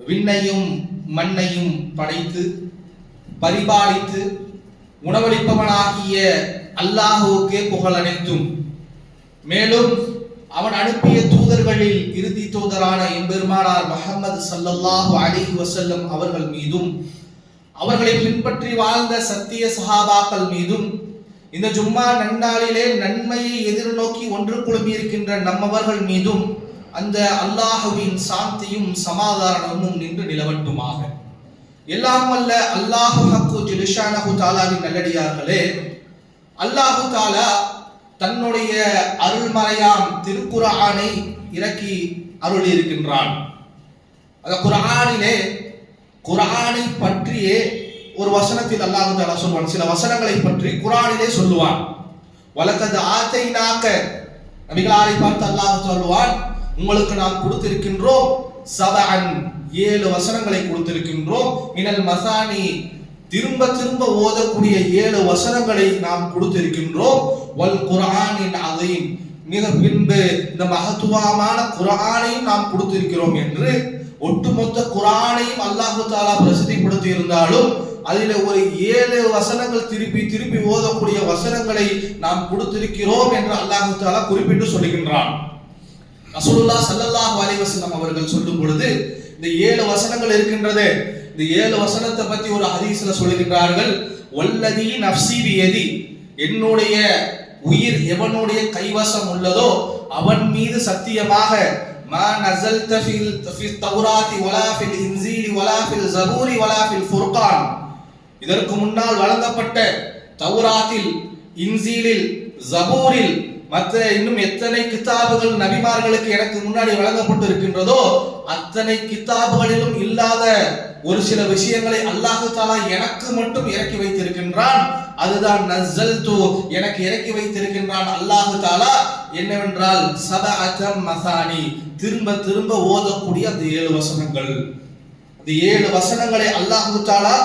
விண்ணையும் மண்ணையும் படைத்து பரிபாலித்து உணவளிப்பவனாகிய அல்லாஹுவுக்கே புகழ் அனைத்தும். மேலும் அவன் அனுப்பிய தூதர்களில் இறுதி தூதரான எம்பெருமானார் முஹம்மது ஸல்லல்லாஹு அலைஹி வஸல்லம் அவர்கள் மீதும் அவர்களை பின்பற்றி வாழ்ந்த சத்திய சஹாபாக்கள் மீதும் இந்த ஜும்மா நன்னாளிலே நன்மையை எதிர்நோக்கி ஒன்று குழுமி இருக்கின்ற நம்மவர்கள் மீதும் அந்த அல்லாஹுவின் சாந்தியும் சமாதானமும் நின்று நிலவட்டுமாக. எல்லாம் வல்ல அல்லாஹு ஹக்கு ஜிலிஷானஹு தஆலாவின் நல்லடியார்களே, அல்லாஹு தஆலா தன்னுடைய அருள்மறையாம் திருக்குர்ஆனை இறக்கி அருளி இருக்கின்றான். அந்த குர்ஆனிலே குர்ஆனை பற்றியே ஒரு வசனத்தில் அல்லாஹ் தஆலா சொல்வான். சில வசனங்களை பற்றி குர்ஆனிலே சொல்லுவான். வலகத் ஆதைனாக, நபிகளாரை பார்த்து அல்லாஹ் சொல்வான், உங்களுக்கு நாம் கொடுத்திருக்கின்றோம் சபஅன், 7 வசனங்களை கொடுத்திருக்கின்றோம். மினல் மசானி, திரும்ப திரும்ப ஓதக்கூடிய 7 வசனங்களை நாம் கொடுத்திருக்கின்றோம். வல் குர்ஆனின் அதீம், மிக பின்பு இந்த மகத்துவமான குர்ஆனையும் நாம் கொடுத்திருக்கிறோம் என்று ஒட்டுமொத்த குர்ஆனையும் அல்லாஹ் தஆலா பிரசித்திப்படுத்தி இருந்தாலும் அதில் ஒரு 7 வசனங்கள் திருப்பி திருப்பி ஓதக்கூடிய வசனங்களை நாம் கொடுத்திருக்கிறோம் என்று அல்லாஹ் தஆலா குறிப்பிட்டு சொல்லுகின்றான். ரசூலுல்லாஹ் ஸல்லல்லாஹு அலைஹி வஸல்லம் அவர்கள் சொல்லும் பொழுது இந்த 7 வசனங்கள் இருக்கின்றது. இந்த 7 வசனத்தை பத்தி ஒரு ஹதீஸ்ல சொல்லுகின்றார்கள், வல்லதி நஃப்ஸி பியதி, என்னுடைய உயிர் எவனுடைய கைவசம் உள்ளதோ அவன் மீது சத்தியமாக, மா நஸல்த ஃபில் தௌராத்தி வலா ஃபில் இன்ஜீலி வலா ஃபில் ஸபூரி வலா ஃபில் ஃபுர்கான், இதற்கு முன்னால் வழங்கப்பட்ட தௌராத்தில், இன்ஜீலில், ஸபூரில், மற்ற இன்னும் எத்தனை கிதாபுகள் நபிமார்களுக்கு எனக்கு முன்னாடி வழங்கப்பட்டு இருக்கின்றதோ அத்தனை கிதாபுகளிலும் இல்லாத ஒரு சில விஷயங்களை அல்லாஹ் தஆலா எனக்கு மட்டும் இறக்கி வைத்திருக்கின்றான். அதுதான் நஸல்து, எனக்கு இறக்கி வைத்திருக்கின்றான் அல்லாஹ் தஆலா. என்னவென்றால் சபஅத்தம் மசானி, திரும்ப திரும்ப ஓதக்கூடிய அந்த 7 வசனங்கள். அந்த 7 வசனங்களை அல்லாஹ் தஆலா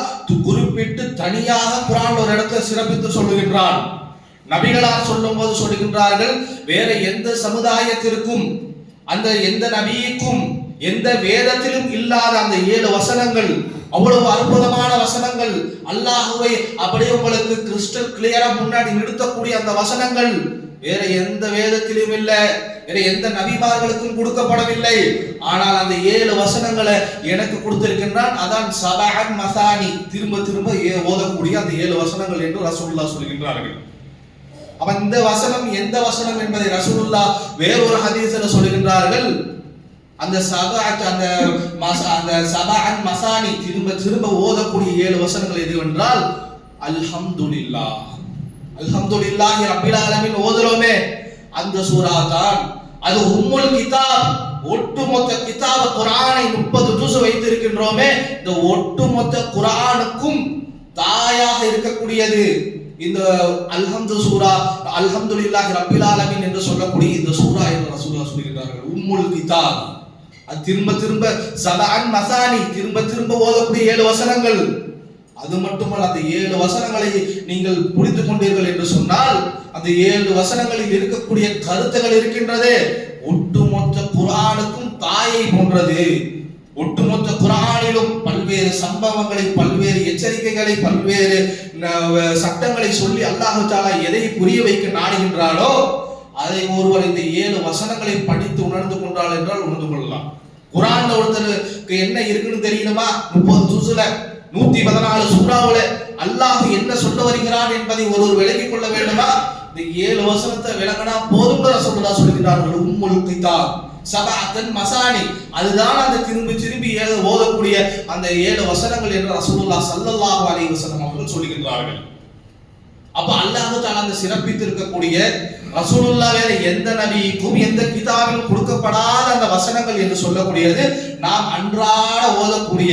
குறிப்பிட்டு தனியாக குர்ஆன் ஒரு இடத்துல சிறப்பித்து சொல்லுகின்றான். நபிகளார் சொல்லும் போது சொல்லுகின்றார்கள், வேற எந்த சமுதாயத்திற்கும் அந்த எந்த நபிக்கும் எந்த வேதத்திலும் இல்லாத அந்த 7 வசனங்கள், அவ்வளவு அற்புதமான வசனங்கள், அல்லாஹ்வை அப்படியே உங்களுக்கு கிறிஸ்டல் கிளியரா முன்னாடி நிறுத்தக்கூடிய அந்த வசனங்கள் வேற எந்த வேதத்திலும் இல்லை, வேற எந்த நபிமார்களுக்கும் கொடுக்கப்படவில்லை. ஆனால் அந்த 7 வசனங்களை எனக்கு கொடுத்திருக்கின்றான். அதான் சபஅன் மசானி, திரும்ப திரும்ப ஓதக்கூடிய அந்த 7 வசனங்கள் என்று ரசூலுல்லாஹ் சொல்கின்றார்கள். அப்ப இந்த வசனம் எந்த வசனம் என்பதை ரசூலுல்லாஹ் வேறொரு ஹதீஸ்ல சொல்கின்றார்கள். அந்த சபஅன் மசானி, திரும்ப திரும்ப ஓதக்கூடிய 7 வசனங்கள் எதுவென்றால் அல்ஹம்துலில்லாஹ், அல்ஹம்துலில்லாஹி ரப்பில் ஆலமீன் ஓதுறோமே அந்த சூரா தான். அது உம்முல் கிதாப், ஒட்டுமொத்த கிதாப் குர்ஆனை 30 ஜுஸ் வைத்திருக்கின்றோமே, இந்த ஒட்டுமொத்த குர்ஆனுக்கும் தாயாக இருக்கக்கூடியது இந்த அல்ஹம்து சூரா, அல்ஹம்துலில்லாஹி ரப்பில் ஆலமீன் என்று சொல்லக்கூடிய இந்த சூரா என்று ரசூலுல்லாஹ் சொல்கிறார்கள். உம்முல் கிதாப், அது திரும்ப திரும்ப சபஅன் மசானி, திரும்ப திரும்ப ஓதக்கூடிய 7 வசனங்கள். அது மட்டுமல்ல, அந்த 7 வசனங்களை நீங்கள் புரிந்து கொண்டீர்கள் என்று சொன்னால் அந்த 7 வசனங்களில் இருக்கக்கூடிய கருத்துகள் இருக்கின்றது ஒட்டுமொத்த குர்ஆனுக்கும் தாயை போன்றது. ஒட்டுமொத்த குர்ஆனிலும் பல்வேறு சம்பவங்களை, பல்வேறு எச்சரிக்கைகளை, பல்வேறு சட்டங்களை சொல்லி அல்லாஹ் தஆலா எதை புரிய வைக்க நாடுகின்றானோ அதை ஒருவர் இந்த 7 வசனங்களை படித்து உணர்ந்து கொண்டால் என்றால் உணர்ந்து கொள்ளலாம். குர்ஆன்ல ஒருத்தருக்கு என்ன இருக்குன்னு தெரியணுமா? 30 ஜுஸ்ல 114 சூறாவுல அல்லாஹ் என்ன சொல்ல வருகிறான் என்பதை ஒருவர் விளங்கிக் கொள்ள வேண்டுமா? இந்த 7 வசனத்தை விளங்கினா போதும் ரசூலுல்லாஹ் சொல்கிறார்கள். உம்முல் கிதாப் சபஅத்தன் மசானி, அதுதான் அந்த திரும்பி திரும்பி ஓதக்கூடிய அந்த 7 வசனங்கள் என்று ரசூலுல்லாஹ் ஸல்லல்லாஹு அலைஹி வஸல்லம் அவர்கள் சொல்லுகின்றார்கள். அப்ப அல்லாஹ் தஆலா அந்த சிறப்பித்து இருக்கக்கூடிய ரசூலுல்லாஹ் வேற எந்த நபிக்கும் எந்த கிதாபிலும் கொடுக்கப்படாத அந்த வசனங்கள் என்று சொல்லக்கூடியது நாம் அன்றாட ஓதக்கூடிய,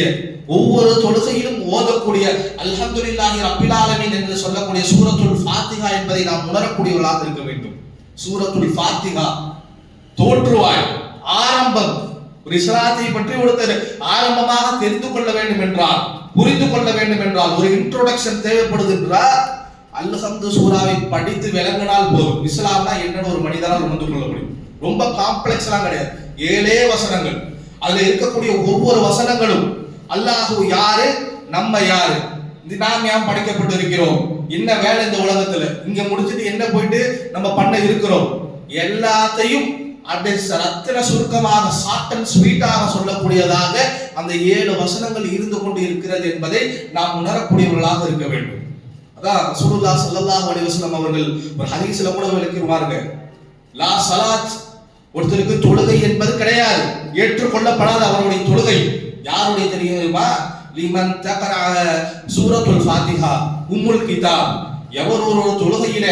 ஒவ்வொரு தொழுகையிலும் ஓதக்கூடிய அல்ஹம்துலில்லாஹி ரப்பில் ஆலமீன் என்று சொல்லக்கூடிய சூரத்துல் ஃபாத்திஹா என்பதை நாம் உணரக்கூடியவர்களாக இருக்க வேண்டும். சூரத்துல் ஃபாத்திஹா தோற்றுவாய், ஆரம்பம். ஒரு இஸ்லாத்தை பற்றி ஒருத்தர் ஆரம்பமாக தெரிந்து கொள்ள வேண்டும் என்றால், புரிந்து கொள்ள வேண்டும் என்றால், ஒரு இன்ட்ரோடக்ஷன் தேவைப்படுது என்றால் அல்ஹம்து சூராவை படித்து விளங்கினால் போதும். இஸ்லாம்னா என்னன்னு ஒரு மனிதரால் உணர்ந்து கொள்ள முடியும். ரொம்ப காம்ப்ளெக்ஸ்லாம் கிடையாது, 7 வசனங்கள். அதுல இருக்கக்கூடிய ஒவ்வொரு வசனங்களும் அல்லாஹு யாரு, நம்ம யாரு, இது நாம் ஏன் படைக்கப்பட்டு இருக்கிறோம், என்ன வேலை இந்த உலகத்துல, இங்க முடிச்சிட்டு என்ன போயிட்டு நம்ம பண்ண இருக்கிறோம், எல்லாத்தையும் ரத்தின சுருக்கமாக ஷார்ட் அண்ட் ஸ்வீட்டாக சொல்லக்கூடியதாக அந்த 7 வசனங்கள் இருந்து கொண்டு இருக்கிறது என்பதை நாம் உணரக்கூடியவர்களாக இருக்க வேண்டும். அதான் ரசூலுல்லாஹ் ஸல்லல்லாஹு அலைஹி வஸல்லம் அவர்கள் ஒரு ஹதீஸ்ல கூட விளக்கிடுவாங்க, லா ஸலாத், ஒருத்தருக்கு தொழுகை என்பது கிடையாது, ஏற்றுக்கொள்ளப்படாத அவருடைய தொழுகை. யாருடைய தெரியுமா? லிமன் தக்ரா சூரத்துல் ஃபாத்திஹா உம்முல் கிதாப், எவர் ஒரு தொழுகையில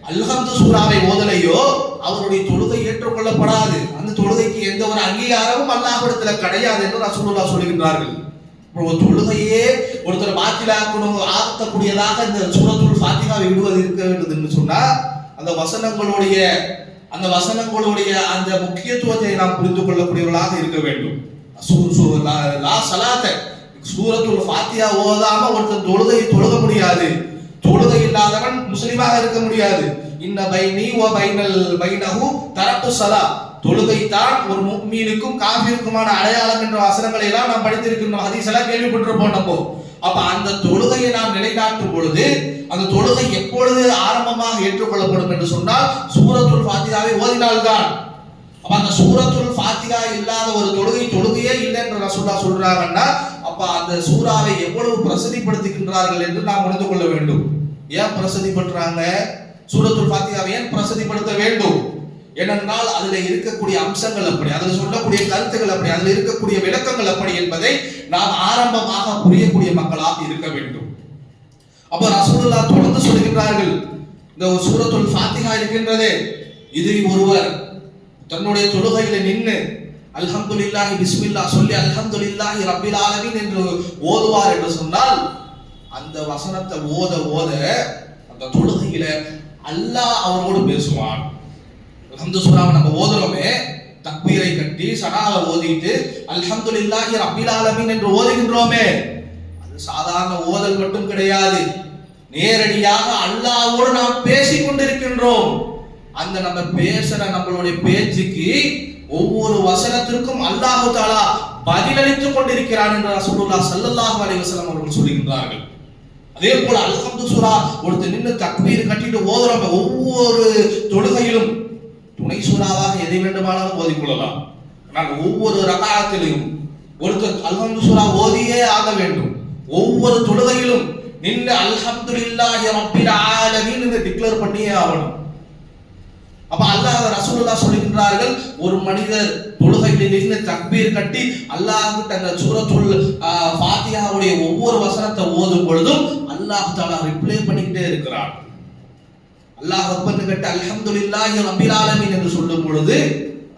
அல்ஹம்து சூராவை ஓதலையோ அவருடைய தொழுகை ஏற்றுக்கொள்ளப்படாது. அந்த தொழுகைக்கு எந்த ஒரு அங்கீகாரமும் அல்லாஹ்விடத்துல கிடையாது என்று ரசூலுல்லாஹ் சொல்கின்றார்கள். ஒரு தொழுகையே ஒருத்தர் பாத்திலாக்கணும் ஆக்கக்கூடியதாக இந்த சூரத்துல் ஃபாத்திஹாவை விடுவது இருக்க வேண்டும் என்று சொன்னா அந்த வசனங்களுடைய அந்த முக்கியத்துவத்தை நாம் புரிந்து கொள்ளக்கூடியவர்களாக இருக்க வேண்டும். லா ஸலாத்த, சூரத்துல் ஃபாத்திஹா ஓதாம ஒருத்தர் தொழுக முடியாது. தொழுகை இல்லாதவன் முஸ்லிமாக இருக்க முடியாது. இன்ன பைனி வ பைனஹு தரக்கு ஸலா, தொழுகை தான் ஒரு முஃமினுக்கும் காஃபிருக்குமான அடையாளம் என்ற வசனங்களை எல்லாம் நாம் படித்திருக்கிறோம், ஹதீஸ் எல்லாம் கேள்விப்பட்டிருப்போம் நம்ம. அப்ப அந்த தொழுகையை நாம் நிலைநாட்டும் பொழுது அந்த தொழுகை எப்பொழுது ஆரம்பமாக ஏற்றுக்கொள்ளப்படும் என்று சொன்னால் சூரத்துல் ஃபாத்திஹாவை ஓதினால்தான். அப்ப அந்த சூரத்துல் ஃபாத்திஹா இல்லாத ஒரு தொழுகையே இல்லை என்று ரசூலுல்லாஹ் சொல்றாங்கன்னா அப்ப அந்த சூராவை எவ்வளவு பிரசித்திப்படுத்துகின்றார்கள் என்று நாம் உணர்ந்து கொள்ள வேண்டும். ஏன் பிரசித்திப்படுத்துறாங்க? சூரத்துல் ஃபாத்திஹாவை ஏன் பிரசித்திப்படுத்த வேண்டும்? ஏனென்றால் அதுல இருக்கக்கூடிய அம்சங்கள் அப்படி, அதுல சொல்லக்கூடிய கருத்துக்கள் அப்படி, அதுல இருக்கக்கூடிய விளக்கங்கள் அப்படி என்பதை நாம் ஆரம்பமாக புரியக்கூடிய மக்களாக இருக்க வேண்டும். அப்ப ரசூலுல்லாஹ் தொடர்ந்து சொல்கின்றார்கள், இந்த சூரத்துல் ஃபாத்திஹா இருக்கின்றதே, இது ஒருவர் தன்னுடைய தொழுகையில நின்று அல்ஹம்துலில்லாஹி பிஸ்மில்லாஹ் சொல்லி அல்ஹம்துலில்லாஹி ரப்பில் ஆலமீன் என்று ஓதுவார் என்று சொன்னால் அந்த வசனத்தை ஓத அந்த தொழுகையில அல்லாஹ் அவரோடு பேசுவான். அல்ஹம்து சூராவை நம்ம ஓதுறோமே, தக்பீரை கட்டி சனாவை ஓதிட்டு அல்ஹம்துலில்லாஹி ரப்பில் ஆலமீன் என்று ஓதுகின்றோமே, அது சாதாரண ஓதல் மட்டும் கிடையாது. நேரடியாக அல்லாஹ்வோடு நாம் பேசிக் கொண்டிருக்கின்றோம். அந்த நம்ம பேசுற நம்மளுடைய பேச்சுக்கு ஒவ்வொரு வசனத்திற்கும் அல்லாஹ் தஆலா பதிலளித்துக் கொண்டிருக்கிறான் என்று ரசூலுல்லாஹ் ஸல்லல்லாஹு அலைஹி வஸல்லம் அவர்கள் சொல்கிறார்கள். அதே போல அல்ஹம்து சூரா ஒருத்தர் நின்று தக்பீர் கட்டிட்டு ஓதுறப்ப ஒவ்வொரு தொழுகையிலும் துணை சூறாவாக எதை வேண்டுமானாலும் ஓதிக்கொள்ளலாம். ஆனால் ஒவ்வொரு ரகாத்திலையும் ஒருத்தர் அல்ஹம்து சூரா ஓதியே ஆக வேண்டும். ஒவ்வொரு தொழுகையிலும் நின்று அல்ஹம்துலில்லாஹி ரப்பில் ஆலமீன் என்று டிக்ளேர் பண்ணியே ஆகணும். அப்ப அல்லாஹ் ரசூலுல்லாஹ் சொல்கின்றார்கள், ஒரு மனிதர் தொழுகையில் நின்று தக்பீர் கட்டி அல்லாஹ்விட்ட அந்த சூரத்துல் ஃபாத்திஹாவுடைய ஒவ்வொரு வசனத்தை ஓதும் பொழுதும் அல்லாஹ் தஆலா ரிப்ளை பண்ணிக்கிட்டே இருக்கிறான். அல்லாஹ் அக்பர் கட்டி அல்ஹம்துலில்லாஹி ரப்பில் ஆலமீன் என்று சொல்லும் பொழுது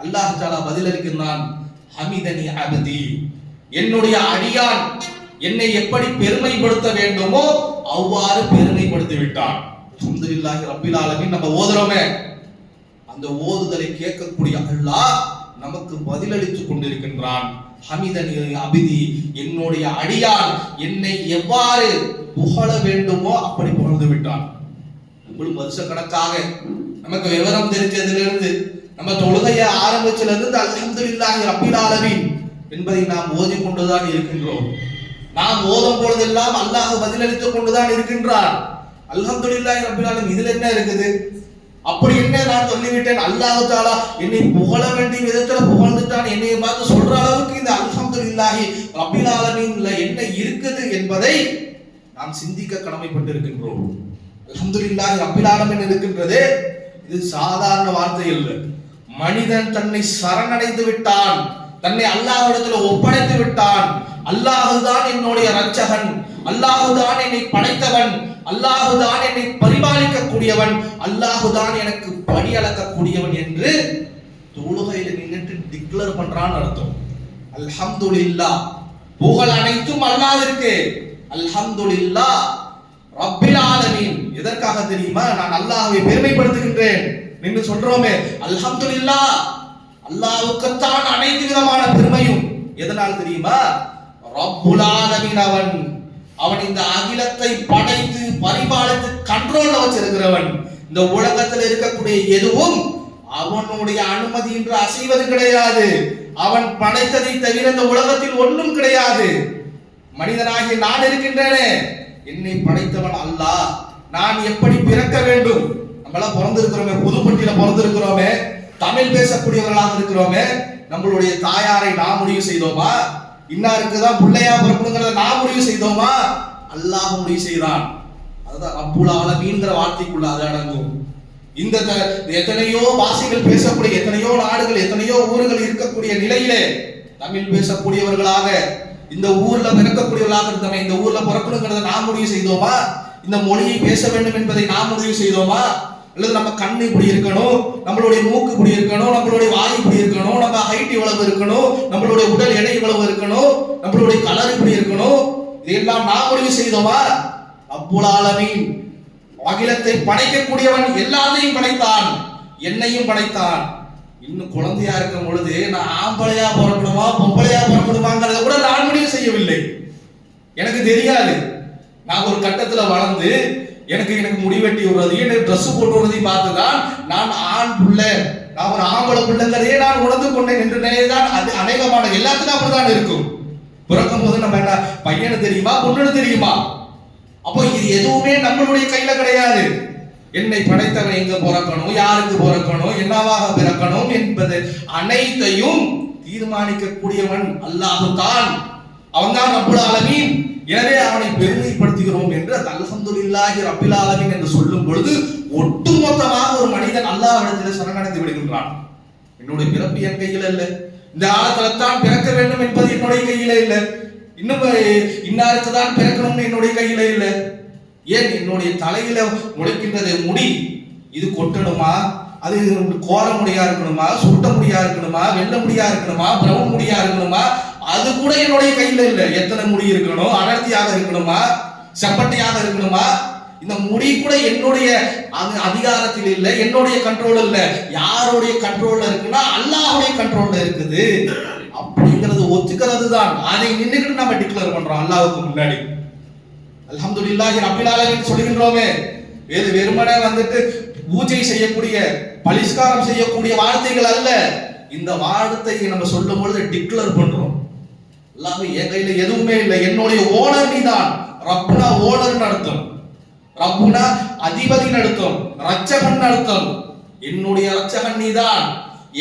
அல்லாஹ் தஆலா பதிலளிக்கிறான், ஹமிதனி அப்தி, என்னுடைய அடியான் என்னை எப்படி பெருமைப்படுத்த வேண்டுமோ அவ்வாறு பெருமைப்படுத்தி விட்டான். அல்ஹம்துலில்லாஹி ரப்பில் ஆலமீன் நம்ம ஓதுறோமே, அந்த ஓதுதலை கேட்கக்கூடிய அல்லாஹ் நமக்கு பதிலளித்துக் கொண்டிருக்கின்றான். ஹமிதனி அபிதி, என்னுடைய அடியான் என்னை எவ்வாறு புகழ வேண்டுமோ அப்படி புகழ்ந்து விட்டான். உங்களுக்கு வருஷ கணக்காக நமக்கு விவரம் தெரிஞ்சதிலிருந்து நம்ம தொழுகையை ஆரம்பிச்சிலிருந்து அல்ஹம்துலில்லாஹி ரப்பில் ஆலமீன் என்பதை நாம் ஓதிக்கொண்டுதான் இருக்கின்றோம். நாம் ஓதும் பொழுதெல்லாம் அல்லாஹ் பதிலளித்துக் கொண்டுதான் இருக்கின்றான். அல்ஹம்துலில்லாஹி ரப்பில் ஆலமீன் இதுல என்ன இருக்குது? அப்படி என்ன நான் சொல்லிவிட்டேன், அல்லாஹ் தஆலா என்னை புகழ வேண்டிய விதத்துல புகழ்ந்துட்டான், என்னை பார்த்து சொல்ற அளவுக்கு இந்த அல்ஹம்துலில்லாஹி ரப்பில் ஆலமீன்ல என்ன இருக்குது என்பதை நாம் சிந்திக்க கடமைப்பட்டிருக்கின்றோம். அல்ஹம்துலில்லாஹி ரப்பில் ஆலமீன் இருக்கின்றது, இது சாதாரண வார்த்தை அல்ல. மனிதன் தன்னை சரணடைந்து விட்டான், தன்னை அல்லாஹ்விடத்தில் ஒப்படைத்து விட்டான். அல்லாஹுதான் என்னுடைய இரட்சகன், அல்லாஹுதான் என்னை படைத்தவன், அல்லாஹுதான் என்னை பரிபாலிக்க கூடியவன், அல்லாஹுதான் எனக்கு படி அளக்கக்கூடியவன் என்று தொழுகையில நின்று டிக்ளேர் பண்றான்னு அர்த்தம். அல்ஹம்துலில்லாஹ், புகழ் அனைத்தும் அல்லாஹ்விற்கு. அல்ஹம்துலில்லாஹ் ரப்பில் ஆலமீன், எதற்காக தெரியுமா? நான் அல்லாஹ்வை பெருமைப்படுத்துகின்றேன் என்று சொல்றோமே, அல்ஹம்துலில்லாஹ் அல்லாஹ்வுக்குத்தான் அனைத்து விதமான பெருமையும். எதனால் தெரியுமா? ரப்புல் ஆலமீன், அவன் இந்த அகிலத்தை படைத்து பரிபாலித்து கண்ட்ரோல்ல வச்சிருக்கிறவன். இந்த உலகத்தில் இருக்கக்கூடிய எதுவும் அவனுடைய அனுமதி என்று அசைவது கிடையாது. அவன் படைத்ததை தவிர இந்த உலகத்தில் ஒன்றும் கிடையாது. மனிதனாகி நான் இருக்கின்றேனே, என்னை படைத்தவன் அல்லாஹ். நான் எப்படி பிறக்க வேண்டும்? நம்மளாம் பிறந்திருக்கிறோமே, புதுப்பட்டியில பிறந்திருக்கிறோமே, தமிழ் பேசக்கூடியவர்களாக இருக்கிறோமே, நம்மளுடைய தாயாரை நாம் முடிவு செய்தோமா? இன்னாருக்குதான் பிள்ளையா பிறக்கணுங்கிறத நான் முடிவு செய்தோமா? அல்லாஹ் முடிவு செய்தான். அதுதான் ரப்புல் ஆலமீன்ங்கிற வார்த்தைக்குள்ள அது அடங்கும். இந்த எத்தனையோ பாஷைகள் பேசக்கூடிய எத்தனையோ நாடுகள் எத்தனையோ ஊர்கள் இருக்கக்கூடிய நிலையிலே தமிழ் பேசக்கூடியவர்களாக இந்த ஊர்ல பிறக்கக்கூடியவர்களாக இருந்தவன் இந்த ஊர்ல பிறக்கணுங்கிறத நாம் முடிவு செய்தோமா? இந்த மொழியை பேச வேண்டும் என்பதை நாம் முடிவு செய்தோமா? அல்லது நம்ம கண் இப்படி இருக்கணும், நம்மளுடைய மூக்கு இப்படி இருக்கணும், நம்மளுடைய வாய் இப்படி இருக்கணும், நம்ம ஹைட் இவ்வளவு இருக்கணும், நம்மளுடைய உடல் எடை இவ்வளவு இருக்கணும், நம்மளுடைய கலர் இப்படி இருக்கணும், இதெல்லாம் நாம் முடிவு செய்தோமா? ரப்புல் ஆலமீன் அகிலத்தை படைக்கக்கூடியவன் எல்லாத்தையும் படைத்தான், என்னையும் படைத்தான். இன்னும் குழந்தையா இருக்கும் பொழுது நான் ஆம்பளையா பிறக்கணுமா பொம்பளையா பிறக்கணுமாங்கிறத கூட நான் முடிவு செய்யவில்லை. எனக்கு தெரியாது. நான் ஒரு கட்டத்துல வளர்ந்து எனக்கு முடிவெட்டி விடுறது, எனக்கு ட்ரெஸ் போட்டு விடுறதையும் பார்த்துதான் நான் ஆண் பிள்ளை, நான் ஒரு ஆம்பளை பிள்ளைங்கிறதே நான் உணர்ந்து கொண்டேன் என்று நினைதான். அது அநேகமான எல்லாத்துக்கும் அப்படிதான் இருக்கும். பிறக்கும் போது நம்ம என்ன பையனு தெரியுமா பொண்ணு தெரியுமா? அப்போ இது எதுவுமே நம்மளுடைய கையில கிடையாது. என்னை படைத்தவன் எங்க பிறக்கணும், யாருக்கு பிறக்கணும், என்னவாக பிறக்கணும் என்பது அனைத்தையும் தீர்மானிக்க கூடியவன் அல்லாஹ் தான். அவன்தான் ரப்புல் ஆலமீன். எனவே அவனை பெருமைப்படுத்துகிறோம் என்று அல்ஹம்துலில்லாஹி ரப்பில் ஆலமீன் என்று சொல்லும் பொழுது ஒட்டுமொத்தமாக ஒரு மனிதன் அல்லாஹ்விடத்தில் சரணடைந்து விடுகின்றான். என்னுடைய பிறப்பு என் கையில இல்லை, இந்த காலத்துல தான் பிறக்க வேண்டும் என்பது என்னுடைய கையில இல்லை, இன்னும் இன்னாருக்கு தான் பிறக்கணும்னு என்னுடைய கையில இல்லை. ஏன் என்னுடைய தலையில முளைக்கின்றது முடி, இது கொட்டணுமா, அது கோர முடியா இருக்கணுமா, சுட்ட முடியா இருக்கணுமா, வெள்ள முடியா இருக்கணுமா, பிரவுன் முடியா இருக்கணுமா, அது கூட என்னுடைய கையில இல்லை. எத்தனை முடி இருக்கணும், அடர்த்தியாக இருக்கணுமா, செப்பட்டையாக இருக்கணுமா, இந்த முடி கூட என்னுடைய அதிகாரத்தில் இல்லை, என்னுடைய கண்ட்ரோல் இல்லை. யாருடைய கண்ட்ரோல்ல இருக்குன்னா அல்லாஹ்வுடைய கண்ட்ரோல்ல இருக்குது. அப்படிங்கிறது ஒத்துக்கிறது தான். அதை நின்னுக்கிட்டு நம்ம டிக்ளேர் பண்றோம் அல்லாஹ்வுக்கு முன்னாடி. அல்ஹம்துலில்லாஹி ரப்பில் ஆலமீன் சொல்கின்றோமே, வெறுமனே வந்துட்டு பூஜை செய்யக்கூடிய பலிஸ்காரம் செய்யக்கூடிய வார்த்தைகள் அல்ல. இந்த வார்த்தையை நம்ம சொல்லும் பொழுது டிக்ளேர் பண்றோம், அல்லாஹ் என் கையில எதுவுமே இல்லை, என்னுடைய ஓனர் நீதான். ரப்புனா ஓனர் அர்த்தம், ரப்புனா அதிபதி அர்த்தம், ரட்சகன் அர்த்தம். என்னுடைய ரட்சகன் நீதான்.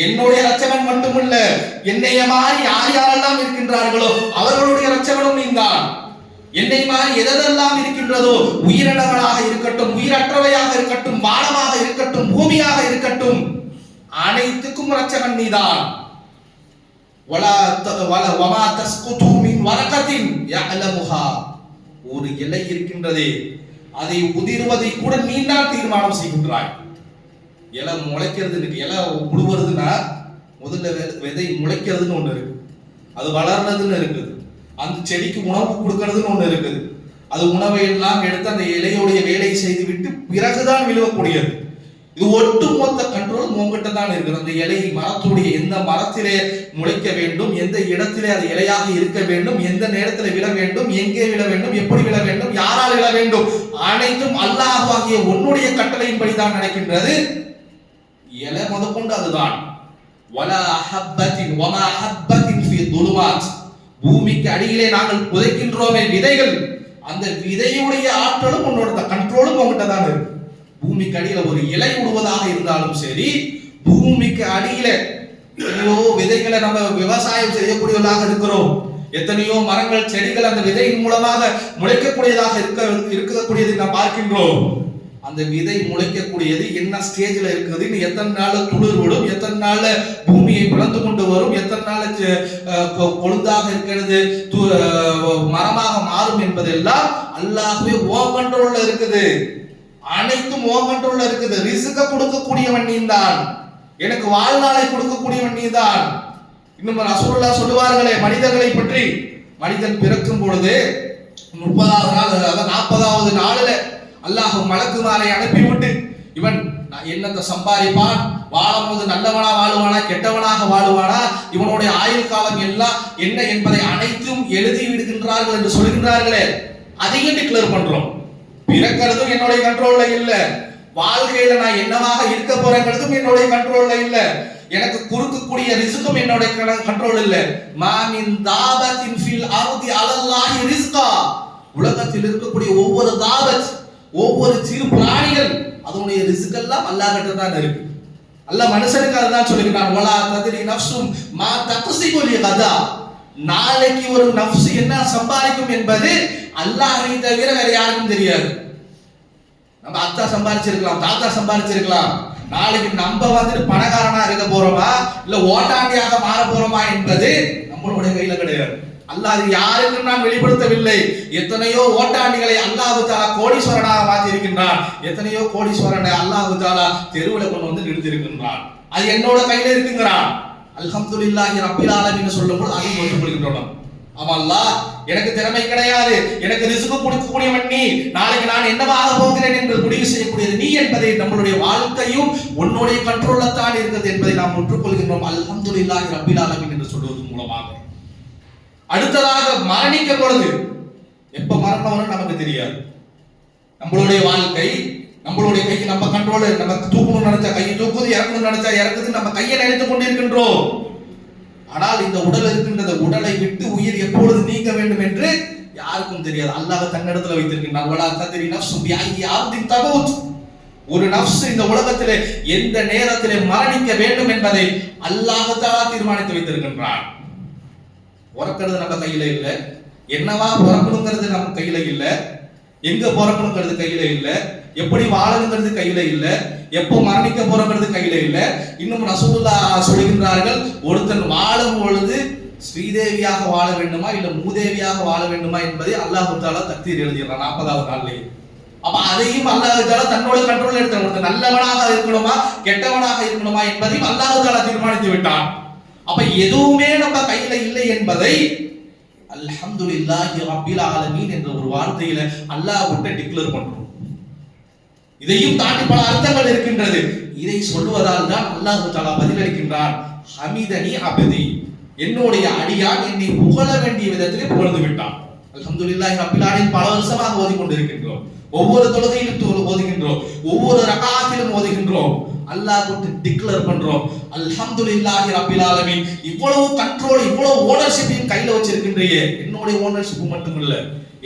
என்னுடைய ரட்சகன் மட்டுமல்ல, என்னைய மாதிரி யார் யாரெல்லாம் இருக்கின்றார்களோ அவர்களுடைய ரட்சகனும் நீதான். என்னை மாதிரி எதெல்லாம் இருக்கின்றதோ, உயிரினங்களாக இருக்கட்டும், உயிரற்றவையாக இருக்கட்டும், வானமாக இருக்கட்டும், பூமியாக இருக்கட்டும், அனைத்துக்கும் ரட்சகன் நீதான். ஒரு இலை இருக்கின்றதே, அதை உதிர்வதை கூட நீ தான் தீர்மானம் செய்கின்றாய். இலை முளைக்கிறது இருக்கு, இலை புழுவுறதுன்னா முதல்ல விதை முளைக்கிறதுன்னு ஒண்ணு இருக்கு, அது வளர்றதுன்னு இருக்குது, அந்த செடிக்கு உணவு கொடுக்கறதுன்னு ஒண்ணு இருக்குது. அது உணவை எல்லாம் எடுத்து அந்த இலையோடைய வேலையை செய்து விட்டு பிறகுதான் விழுவக்கூடியது. இது ஒட்டுமொத்த கண்ட்ரோல் உங்ககிட்ட தான் இருக்குது. அந்த இலை மரத்துடைய எந்த மரத்திலே முளைக்க வேண்டும், எந்த இடத்திலே அது இலையாக இருக்க வேண்டும், எந்த நேரத்தில் விழ வேண்டும், எங்கே விழ வேண்டும், எப்படி விழ வேண்டும், யாரால் விழ வேண்டும், அனைத்தும் அல்லாஹ் ஆகிய உன்னுடைய கட்டளையின்படி தான் நடக்கின்றது. இலை முதற்கொண்டு அதுதான். வலா ஹப்பத்தின் வமா ஹப்பத்தின் ஃபீ துலுமாத், பூமிக்கு அடியிலே நாங்கள் புதைக்கின்றோமே விதைகள், அந்த விதையுடைய ஆற்றலும் உன்னோட கண்ட்ரோலும் உங்ககிட்ட தான் இருக்கு. பூமிக்கு அடியில ஒரு இலை விடுவதாக இருந்தாலும் சரி, பூமிக்கு அடியில எத்தனையோ விதைகளை நம்ம விவசாயம் செய்யக்கூடியவர்களாக இருக்கிறோம். எத்தனையோ மரங்கள் செடிகள் அந்த விதையின் மூலமாக முளைக்கக்கூடியதாக இருக்கக்கூடியதை நாம் பார்க்கின்றோம். அந்த விதை முளைக்கக்கூடியது என்ன ஸ்டேஜ்ல இருக்குது, எத்தனை நாள்ல துளிர் விடும், எத்தனை நாள்ல பூமியை பிளந்து கொண்டு வரும், எத்தனை நாள் கொழுந்தாக இருக்கிறது மரமாக மாறும் என்பதெல்லாம் அல்லாஹ்வே ஓ கண்ட்ரோல்ல இருக்குது. அனைத்தும் ஓ கண்ட்ரோல்ல இருக்குது. ரிஸ்க கொடுக்கக்கூடியவன் நீதான், எனக்கு வாழ்நாளை கொடுக்கக்கூடியவன் நீதான். இன்னும் ரசூலுல்லாஹ் சொல்லுவார்களே மனிதர்களை பற்றி, மனிதன் பிறக்கும் பொழுது 30வது நாள், அதாவது 40வது நாளில அல்லாஹ் மலக்குமாரை அனுப்பிவிட்டு இவன் என்னத்தை சம்பாதிப்பான், வாழும் போது நல்லவனா வாழுவானா கெட்டவனாக வாழுவானா, இவனுடைய ஆயுள் காலம் எல்லாம் என்ன என்பதை அனைத்தும் எழுதி விடுகின்றார்கள் என்று சொல்கின்றார்களே, அதையும் டிக்ளேர் பண்றோம். பிறக்கிறதும் என்னுடைய கண்ட்ரோல்ல இல்ல, வாழ்க்கையில நான் என்னவாக இருக்க போறேங்கிறதும் என்னுடைய கண்ட்ரோல்ல இல்ல, எனக்கு கொடுக்கக்கூடிய ரிஸ்கும் என்னோட கண்ட்ரோல் இல்ல. மாமின் தாபத்தின் ஃபில் அர்தி அலல்லாஹி ரிஸ்கா, உலகத்தில் இருக்கக்கூடிய ஒவ்வொரு தாபத், ஒவ்வொரு சிறு பிராணிகள் அதனுடைய ரிஸ்க் எல்லாம் அல்லாஹ் கிட்ட தான் இருக்கு. அல்லாஹ் மனுஷனுக்கு அதுதான் சொல்லிக்கிறான், வலா தத்ரி நஃப்சும் மா தக்ஸிபு லிகதா, நாளைக்கு ஒரு நஃப்ஸ் என்ன சம்பாதிக்கும் என்பது அல்லாஹ்வை தவிர வேற யாருக்கும் தெரியாது. நம்ம அத்தா சம்பாதிச்சிருக்கலாம், தாத்தா சம்பாதிச்சிருக்கலாம், நாளைக்கு நம்ம வந்துட்டு பணக்காரனா இருக்க போறோமா இல்ல ஓட்டாண்டியாக மாற போறோமா என்பது நம்மளுடைய கையில கிடையாது. அல்லாஹ் யாருக்கும் நான் வெளிப்படுத்தவில்லை. எத்தனையோ ஓட்டாண்டிகளை அல்லாஹ் தஆலா கோடீஸ்வரனாக மாற்றி இருக்கின்றான், எத்தனையோ கோடீஸ்வரனை அல்லாஹ் தஆலா தெருவில் கொண்டு வந்து நிறுத்தி இருக்கின்றான். அது என்னோட கையில இருக்குங்கிறான். அல்ஹம்துலில்லாஹி ரப்பில் ஆலமீன் சொல்லும்போது அதையும் ஒற்றுக்கொள்கின்றோம். ஆமா, அல்லாஹ் எனக்கு திறமை கிடையாது, எனக்கு ரிஸ்க் கொடுக்கக்கூடியவன் நீ, நாளைக்கு நான் என்னவாக போகிறேன் என்று முடிவு செய்யக்கூடியது நீ என்பதை நம்மளுடைய வாழ்க்கையும் உன்னுடைய கண்ட்ரோல்ல தான் இருக்கிறது என்பதை நாம் ஒற்றுக்கொள்கின்றோம். அல்ஹம்துலில்லாஹி ரப்பில் ஆலமீன் என்று சொல்வதன் மூலமாக அடுத்ததாக மரணிக்க பொழுது எப்ப மரணம் வரும் நமக்கு தெரியாது. நம்மளுடைய வாழ்க்கை நம்மளுடைய கை நம்ம கண்ட்ரோல், நம்ம தூக்கணும்னு நினைச்சா கையை தூக்குது, இறக்கணும்னு நினைச்சா இறக்குது, நம்ம கையை நினைத்துக் கொண்டிருக்கின்றோம். ஆனால் இந்த உடல் இருக்கின்றது, உடலை விட்டு உயிர் எப்பொழுது நீங்க வேண்டும் என்று யாருக்கும் தெரியாது. அல்லாஹ் தன்னிடத்துல வைத்திருக்கின்றான். வலா தத்ரி நஃப்சும் பிஅய்யி அர்தின் தமூத், ஒரு நஃப்ஸ் இந்த உலகத்திலே எந்த நேரத்திலே மரணிக்க வேண்டும் என்பதை அல்லாஹ் தஆலா தீர்மானித்து வைத்திருக்கின்றான். பிறக்கிறது நம்ம கையில இல்ல, என்னவா பிறக்கணுங்கிறது நம்ம கையில இல்ல, எங்க பிறக்கணுங்கிறது கையில இல்ல, எப்படி வாழணுங்கிறது கையில இல்ல, எப்போ மரணிக்க போறங்கிறது கையில இல்ல. இன்னும் ரசூலுல்லாஹ் சொல்கின்றார்கள், ஒருத்தன் வாழும் பொழுது ஸ்ரீதேவியாக வாழ வேண்டுமா இல்ல மூதேவியாக வாழ வேண்டுமா என்பதை அல்லாஹ் தஆலா தக்தீர் எழுதிடுறான் 40வது நாள்லயே. அப்ப அதையும் அல்லாஹ் தஆலா தன்னோட கண்ட்ரோல்ல எடுத்து, ஒருத்தன் நல்லவனாக இருக்கணுமா கெட்டவனாக இருக்கணுமா என்பதையும் அல்லாஹ் தஆலா தீர்மானித்து விட்டான். அப்ப எதுவுமே நம்ம கையில இல்லை என்பதை அல்ஹம்துலில்லாஹி ரப்பில் ஆலமீன் என்ற ஒரு வார்த்தையில அல்லாஹ் விட்டு டிக்ளேர் பண்றோம். இதையும் தாண்டி பல அர்த்தங்கள் இருக்கின்றது. இதை சொல்வதால் தான் அல்லாஹ் தஆலா பதிலளிக்கின்றான், ஹமிதனி அபதி, என்னுடைய அடியான் என்னை புகழ வேண்டிய விதத்திலே புகழ்ந்து விட்டான். அல்ஹம்துலில்லாஹி ரப்பில் ஆலமீன் பல வருஷமாக ஓதிக்கொண்டிருக்கின்றோம், ஒவ்வொரு தொழுகையிலும் ஓதுகின்றோம், ஒவ்வொரு ரகாத்திலும் ஓதுகின்றோம். அல்லாஹ் விட்டு டிக்ளேர் பண்றோம், அல்ஹம்துலில்லாஹி ரப்பில் ஆலமீன் இவ்வளவு கண்ட்ரோல், இவ்வளவு ஓனர்ஷிப்பையும் கையில வச்சிருக்கின்றீங்க. என்னுடைய ஓனர்ஷிப் மட்டும் இல்ல,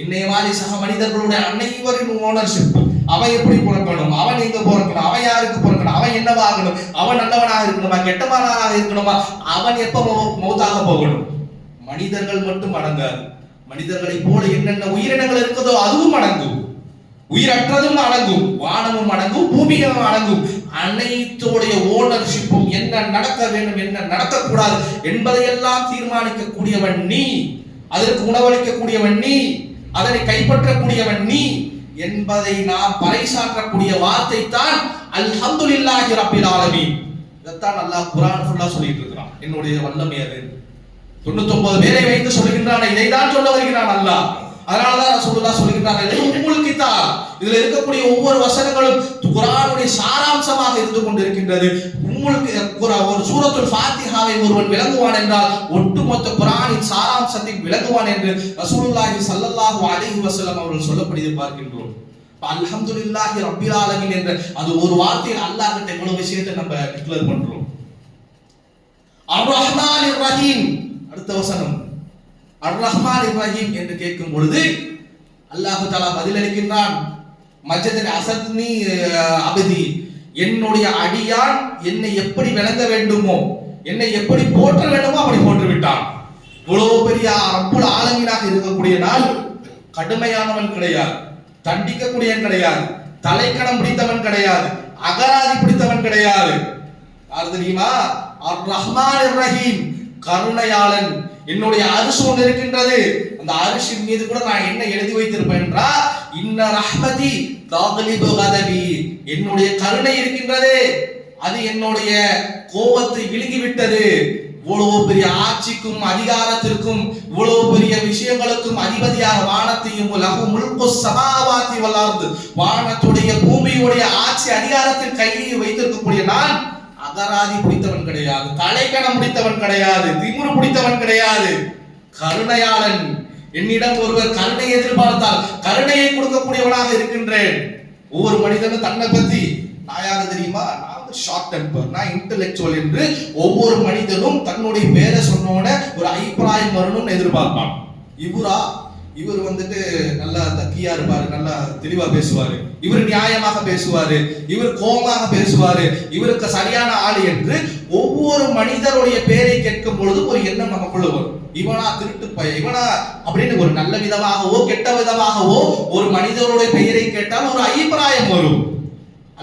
என்னைய மாதிரி சக மனிதர்களுடைய அனைவரின் ஓனர்ஷிப். அவன் எப்படி பிறக்கணும், அவன் எங்க பிறக்கணும், அவன் யாருக்கு பிறக்கணும், அவன் என்னவாகணும், அவன் நல்லவனாக இருக்கணுமா கெட்டவனாக இருக்கணுமா, அவன் எப்ப மௌத்தாக போகணும். மனிதர்கள் மட்டும் அடங்காது, மனிதர்களை போல என்னென்ன உயிரினங்கள் இருக்குதோ அதுவும் அடங்கும், உயிரற்றதும் அடங்கும், வானமும் அடங்கும், பூமியும் அடங்கும். அனைத்துடைய ஓனர்ஷிப்பும் என்ன நடக்க வேண்டும் என்ன நடக்கக்கூடாது என்பதையெல்லாம் தீர்மானிக்கக்கூடியவன் நீ, அதற்கு உணவளிக்கக்கூடியவன் நீ, அதனை கைப்பற்றக்கூடியவன் நீ என்பதை நாம் பறைசாற்றக்கூடிய வார்த்தை தான் அல்ஹம்துலில்லாஹி ரப்பில் ஆலமீன். இதைத்தான் அல்லாஹ் குர்ஆன் ஃபுல்லா சொல்லிட்டு இருக்கிறான். என்னுடைய வல்லமை அது 99 பேரை வைத்து சொல்கின்றான், இதை தான் சொல்ல வருகிறான் அல்லாஹ். அதனாலதான் ரசூலுல்லாஹ் சொல்கிறார்கள், உம்முல் கிதாப், இதுல இருக்கக்கூடிய ஒவ்வொரு வசனங்களும் குர்ஆனுடைய சாராம்சமாக இருந்து கொண்டிருக்கின்றது. ஒரு சூரத்துல் ஃபாத்திஹாவை ஒருவன் விளங்குவான் என்றால் ஒட்டுமொத்த குர்ஆனின் சாராம்சத்தை விளங்குவான் என்று ரசூலுல்லாஹி ஸல்லல்லாஹு அலைஹி வஸல்லம் அவர்கள் சொல்லப்படுவதை பார்க்கின்றோம். அல்ஹம்துலில்லாஹி ரப்பில் ஆலமீன் என்ற அது ஒரு வார்த்தையில் அல்லாஹ் கிட்ட இவ்வளவு விஷயத்தை நம்ம டிக்ளேர் பண்றோம். அர் ரஹ்மானிர் ரஹீம், அடுத்த வசனம் அர் ரஹ்மானிர் ரஹீம் என்று கேட்கும் பொழுது அல்லாஹ் தஆலா பதிலளிக்கின்றான், மஜ்தனி அஸத்னி அபதி, என்னுடைய அடியான் என்னை எப்படி விளங்க வேண்டுமோ, என்னை எப்படி போற்ற வேண்டுமோ அப்படி போற்று விட்டான். இவ்வளவு பெரிய ரப்புல் ஆலமீனாக இருக்கக்கூடிய நான் கடுமையானவன் கிடையாது, தண்டிக்கக்கூடியவன் கிடையாது, தலைக்கணம் பிடித்தவன் கிடையாது, அகராதி பிடித்தவன் கிடையாது. யார் தெரியுமா? அர் ரஹ்மானிர் ரஹீம், கருணையாளன். என்னுடைய அரிசி ஒன்று இருக்கின்றது, அந்த அரிசின் மீது கூட நான் என்ன எழுதி வைத்திருப்பேன் என்றால், இன்ன ரஹ்மதி தக்லிபு கதபி, என்னுடைய கருணை இருக்கின்றது அது என்னுடைய கோபத்தை விழுங்கிவிட்டது. இவ்வளவு பெரிய ஆட்சிக்கும் அதிகாரத்திற்கும் இவ்வளவு பெரிய விஷயங்களுக்கும் அதிபதியாக வானத்தையும் லஹு முல்கு ஸமாவாதி வல் அர்த், வானத்துடைய பூமியுடைய ஆட்சி அதிகாரத்தில் கையை வைத்திருக்கக்கூடிய நான் அகராதி பிடித்தவன் கிடையாது, தலைக்கணம் பிடித்தவன் கிடையாது, திமிரு பிடித்தவன் கிடையாது, கருணையாளன். என்னிடம் ஒருவர் கருணை எதிர்பார்த்தால் கருணையை கொடுக்கக்கூடியவனாக இருக்கின்றேன். ஒவ்வொரு மனிதனும் தன்னை பத்தி நான் யாரு தெரியுமா, நான் ஷார்ட் டெம்பர், நான் இன்டெலெக்சுவல் என்று ஒவ்வொரு மனிதனும் தன்னுடைய பேரை சொன்னோட ஒரு அபிப்பிராயம் வரணும்னு எதிர்பார்ப்பான். இவர் வந்துட்டு நல்லா தக்கியா இருப்பாரு, நல்லா தெளிவா பேசுவாரு, இவர் நியாயமாக பேசுவாரு, இவர் கோபமாக பேசுவாரு, இவருக்கு சரியான ஆள் என்று ஒவ்வொரு மனிதருடைய பேரை கேட்கும் பொழுது ஒரு எண்ணம் நமக்குள்ள வரும். இவனா திருட்டு பையன், இவனா அப்படின்னு ஒரு நல்ல விதமாகவோ கெட்ட விதமாகவோ ஒரு மனிதருடைய பெயரை கேட்டால் ஒரு அபிப்பிராயம் வரும்.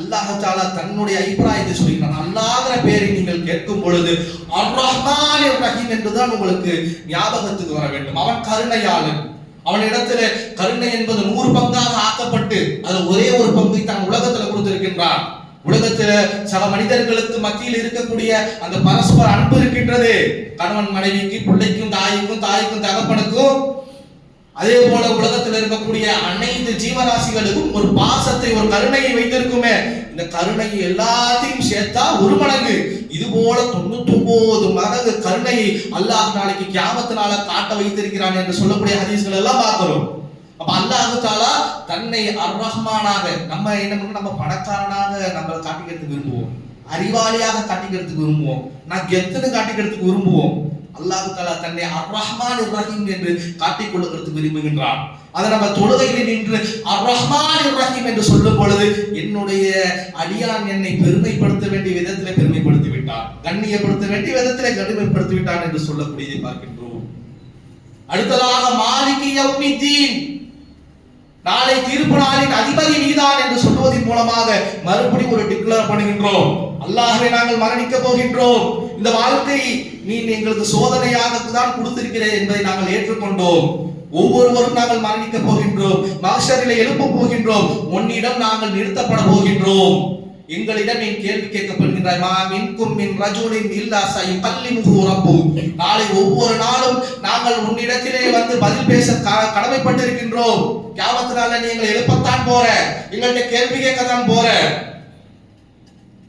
அல்லாஹ் தஆலா தன்னுடைய அபிப்பிராயத்தை சொல்கிறான். அல்லாஹ்ங்கிற பெயரை நீங்கள் கேட்கும் பொழுது அர்-ரஹ்மான் ரஹீம் என்றுதான் உங்களுக்கு ஞாபகத்துக்கு வர வேண்டும். அவன் கருணையாளன். அவனிடத்துல கருணை என்பது 100 பங்காக ஆக்கப்பட்டு அது ஒரே ஒரு பங்கை தான் உலகத்துல கொடுத்திருக்கின்றான். உலகத்துல சக மனிதர்களுக்கு மத்தியில் இருக்கக்கூடிய அந்த பரஸ்பர அன்பு இருக்கின்றது. கணவன் மனைவிக்கு, பிள்ளைக்கும் தாய்க்கும், தாய்க்கும் தகப்பனுக்கும். அதே போல உலகத்தில் இருக்கக்கூடிய அனைத்து ஜீவராசிகளுக்கும் ஒரு பாசத்தை, ஒரு கருணையை வைத்திருக்குமே. இந்த கருணை எல்லாத்தையும் சேர்த்தா 1 மடங்கு. இது போல 99 மடங்கு கருணையை அல்லாஹ் நாளைக்கு கியாமத் நாள காட்ட வைத்திருக்கிறான் என்று சொல்லக்கூடிய ஹதீஸ்கள் எல்லாம் பார்க்கிறோம். அப்ப அல்லாஹ் தஆலா தன்னை அர்-ரஹ்மானாக, நம்ம என்ன பண்ணணும், நம்ம பணக்காரனாக நம்ம காட்டிக்கிறதுக்கு விரும்புவோம், அறிவாளியாக காட்டிக்கிறதுக்கு விரும்புவோம், நான் கெத்துன்னு காட்டிக்கிறதுக்கு விரும்புவோம். அல்லாஹ் தஆலா தன்னை அர்-ரஹ்மான் ரஹீம் என்று காட்டிக் கொள்ளுகிறதுக்கு விரும்புகின்றான். அதை நம்ம தொழுகையில் நின்று அர்-ரஹ்மான் ரஹீம் என்று சொல்லும் பொழுது என்னுடைய அடியான் என்னை பெருமைப்படுத்த வேண்டிய விதத்திலே பெருமைப்படுத்தி விட்டான், கண்ணியப்படுத்த வேண்டிய விதத்திலே கண்ணியப்படுத்தி விட்டான் என்று சொல்லக்கூடியதை பார்க்கின்றோம். அடுத்ததாக மாலிகி யௌமித்தீன், நாளை தீர்ப்பு நாளின் அதிபதி நீதான் என்று சொல்வதன் மூலமாக மறுபடியும் ஒரு டிக்ளேர் பண்ணுகின்றோம். அல்லாஹ்வை நாங்கள் மரணிக்க போகின்றோம், இந்த வாழ்க்கை நீ எங்களுக்கு சோதனையாக தான் கொடுத்திருக்கிறேன் என்பதை நாங்கள் ஏற்றுக்கொண்டோம். ஒவ்வொருவரும் நாங்கள் மரணிக்க போகின்றோம், மஹ்ஷரிலே எழுப்ப போகின்றோம், உன்னிடம் நாங்கள் நிறுத்தப்பட போகின்றோம். எங்களிடம் நீ கேள்வி கேட்கப்படுகின்றாய். மா மின்கும் மின் ரஜுலின் இல்லா சயுகல்லிமுஹு ரப்பு, நாளை ஒவ்வொரு நாளும் நாங்கள் உன்னிடத்திலே வந்து பதில் பேச கடமைப்பட்டிருக்கின்றோம். கியாமத் நாளில் நீ எங்களை எழுப்பத்தான் போற, எங்கள்கிட்ட கேள்வி கேட்கத்தான் போற.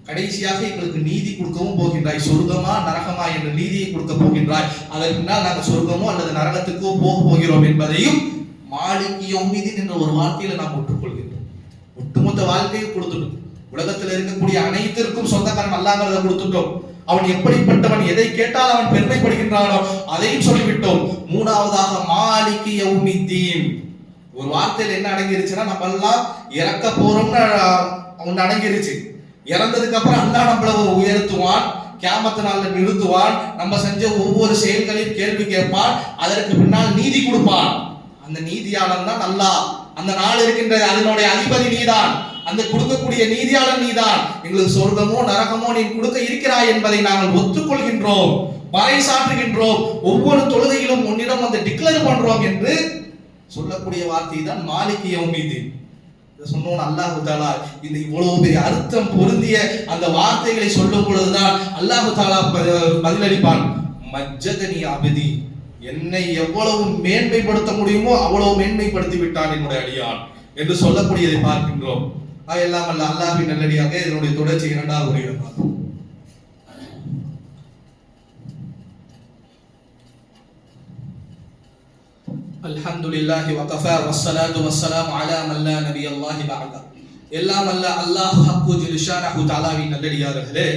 கடைசியாக எங்களுக்கு நீதி கொடுக்கவும் போகின்றாய், சொர்க்கமா நரகமா என்ற நீதியை கொடுக்க போகின்றாய். அதற்கு பின்னால் நாங்கள் சொர்க்கமோ அல்லது நரகத்துக்கோ போக போகிறோம் என்பதையும் மாலிகி யௌமிதீன் என்ற ஒரு வார்த்தையில நாம் ஒற்றுக்கொள்கின்றோம். ஒட்டுமொத்த வாழ்க்கையை கொடுத்துட்டோம். உலகத்தில் இருக்கக்கூடிய அனைத்திற்கும் சொந்தக்காரன் அல்லாஹ்ங்கிறத கொடுத்துட்டோம். அவன் எப்படிப்பட்டவன், எதை கேட்டால் அவன் பெருமைப்படுகின்றானோ அதையும் சொல்லிவிட்டோம். மூணாவதாக மாலிகி யௌமித்தீன் ஒரு வார்த்தையில் என்ன அடங்கிருச்சுன்னா, நம்ம எல்லாம் இறக்க போறோம்னு ஒன்னு அடங்கிருச்சு. இறந்ததுக்கு அப்புறம் அல்லாஹ் நம்மள உயர்த்துவான், கியாமத் நாள்ல நிறுத்துவான், நம்ம செஞ்ச ஒவ்வொரு செயல்களையும் கேள்வி கேட்பான், அதற்கு பின்னால் நீதி கொடுப்பான். அந்த நீதியாளன் தான் அல்லாஹ். அந்த நாள் இருக்கின்றது, அதனுடைய அதிபதி நீதான், அந்த கொடுக்கக்கூடிய நீதியாளர் நீதான். எங்களுக்கு சொர்க்கமோ நரகமோ நீ கொடுக்க இருக்கிறாய் என்பதை நாங்கள் ஒத்துக்கொள்கின்றோம், பறைசாற்றுகின்றோம். ஒவ்வொரு தொழுகையிலும் உன்னிடம் வந்து டிக்ளேர் பண்றோம் என்று சொல்லக்கூடிய வார்த்தை தான் மாலிகி யௌமித்தீன். சொன்னோம் அல்லாஹ் தஆலா இந்த இவ்வளவு பெரிய அர்த்தம் பொருந்திய அந்த வார்த்தைகளை சொல்லும் பொழுதுதான் அல்லாஹ் தஆலா பதிலளிப்பான். மஜ்ஜதனி அபதி, என்னை எவ்வளவு மேன்மைப்படுத்த முடியுமோ அவ்வளவு மேன்மைப்படுத்தி விட்டான் என்னுடைய அடியான் என்று சொல்லக்கூடியதை பார்க்கின்றோம். எல்லாம் அல்ல அல்லாஹ்வின் நல்லடியாக இதனுடைய தொடர்ச்சி 2வது உரையில் பார்ப்போம். அல்ஹம்துலில்லாஹி வகஃபா வஸ்ஸலாத்து வஸ்ஸலாமு அலா மன் லா நபியல்லாஹி பஅதா. எல்லாம் அல்ல அல்லாஹ் ஹக்கு ஜில்ஷானஹு தஆலாவின் நல்லடியார்களே,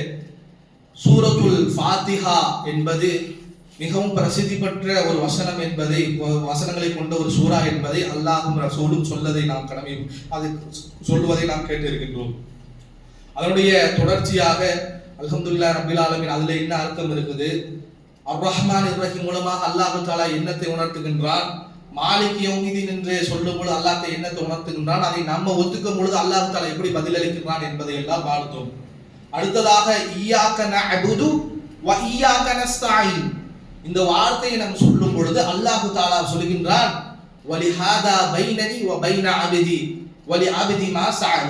சூரத்துல் ஃபாத்திஹா என்பது மிகவும் பிரசித்தி பெற்ற ஒரு வசனம் என்பதை, வசனங்களை கொண்ட ஒரு சூரா என்பதை அல்லாஹ்வும் ரசூலும் சொல்லதை நாம் அதை சொல்வதை நாம் கேட்டிருக்கின்றோம். அதனுடைய தொடர்ச்சியாக அல்ஹம்துலில்லாஹ் ரப்பில் ஆலமீன் அதுல என்ன அர்த்தம் இருக்குது, அர்-ரஹ்மான் ரஹீம் மூலமாக அல்லாஹ் தஆலா என்னத்தை உணர்த்துகின்றான், மாலிகி யௌமிதீன் என்று சொல்லும் பொழுது அல்லாஹ் என்னத்தை உணர்த்துகின்றான், அதை நம்ம ஒத்துக்கும் பொழுது அல்லாஹ் தஆலா எப்படி பதிலளிக்கின்றான் என்பதை எல்லாம் பார்த்தோம். அடுத்ததாக இய்யாக நஅபுது வ இய்யாக நஸ்தஈன், இந்த வார்த்தையை நாம் சொல்லும் பொழுது அல்லாஹ் தஆலா சொல்கின்றான், வலிஹாதா பைனனி வ பைன அபதி வலி அபதி மா சஅல.